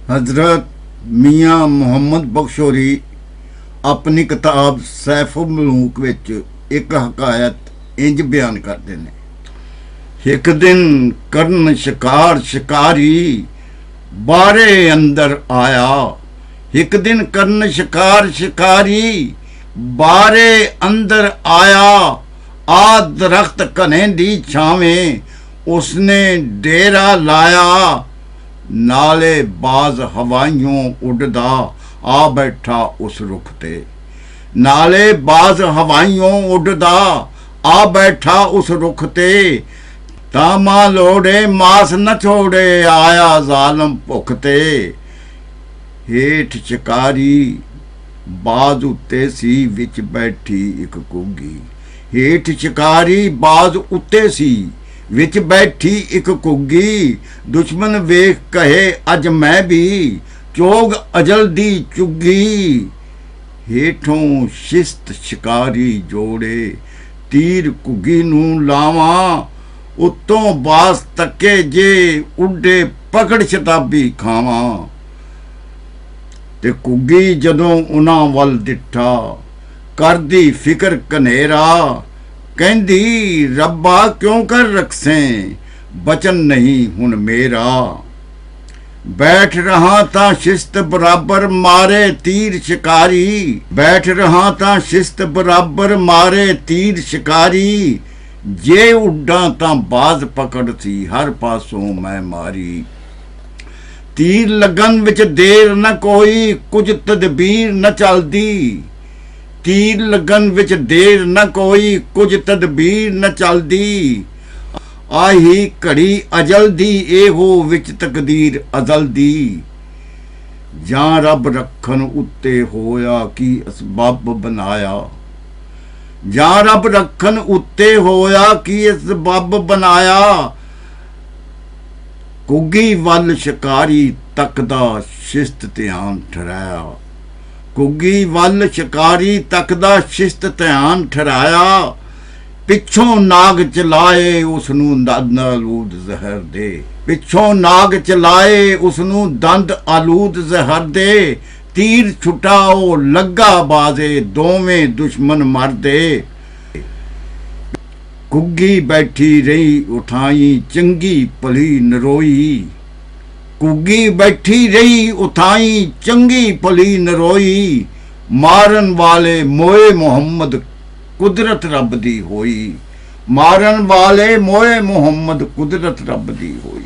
हजरत मियाँ मुहम्मद बख्शोरी अपनी किताब सैफुल मलूक विच एक हकायत इंज बयान करते हैं। एक दिन करन शिकार शिकारी बारे अंदर आया। एक दिन करन शिकार शिकारी बारे अंदर आया। आ दरख्त घने दी छावें उसने डेरा लाया। नाले बाज हवाइयों उड़दा आ बैठा उस रुख ते। नाले बाज हवाइयों उड़दा आ बैठा उस रुख ते। तामा लोड़े मास न छोड़े आया जालम भुख ते। हेठ शिकारी बाज उत्ते सी विच बैठी एक घुग्गी। हेठ शिकारी बाज उत्ते सी विच बैठी एक घुग्गी। दुश्मन वेख कहे अज मैं भी चोग अजल दी चुग्गी। हेठों शिस्त शिकारी जोड़े तीर घुग्गी नूं लावां। उत्तों बास तके जे उड्डे पकड़ शताबी खावां। ते घुग्गी जदों उन्हां वल दिठा करदी फिकर कनेरा। कहंदी रब्बा क्यों कर रखसें बचन नहीं हुण मेरा। बैठ रहा तां शिस्त बराबर मारे तीर शिकारी। बैठ रहा तां शिस्त बराबर मारे तीर शिकारी। जे उड्डां तां बाज पकड़ सी हर पासों मैं मारी। तीर लगन विच देर न कोई कुछ तदबीर न चलदी। तीर लगन विच देर न कोई कुछ तदबीर न चलदी। आही घड़ी अजल दी ए हो विच तकदीर अजल दी। जां रब रखन उत्ते होया की असबाब बनाया। जां रब रखन उत्ते होया की असबाब बनाया। घुग्गी वल शिकारी तकदा शिस्त ध्यान ठहराया। घुग्गी वल शिकारी तकदा शिस्त ध्यान ठहराया। पिछों नाग चलाए उसनू दंद आलूद जहर दे। पिछों नाग चलाए उसनू दंद आलूद जहर दे। तीर छुटाओ लगा बाजे दोवें दुश्मन मर दे। घुग्गी बैठी रही उठाई चंगी भली नरोई। घुग्गी बैठी रही उठाई चंगी भली नरोई। मारन वाले मोए मुहम्मद कुदरत रब दी होई। मारन वाले मोए मुहम्मद कुदरत रब दी होई।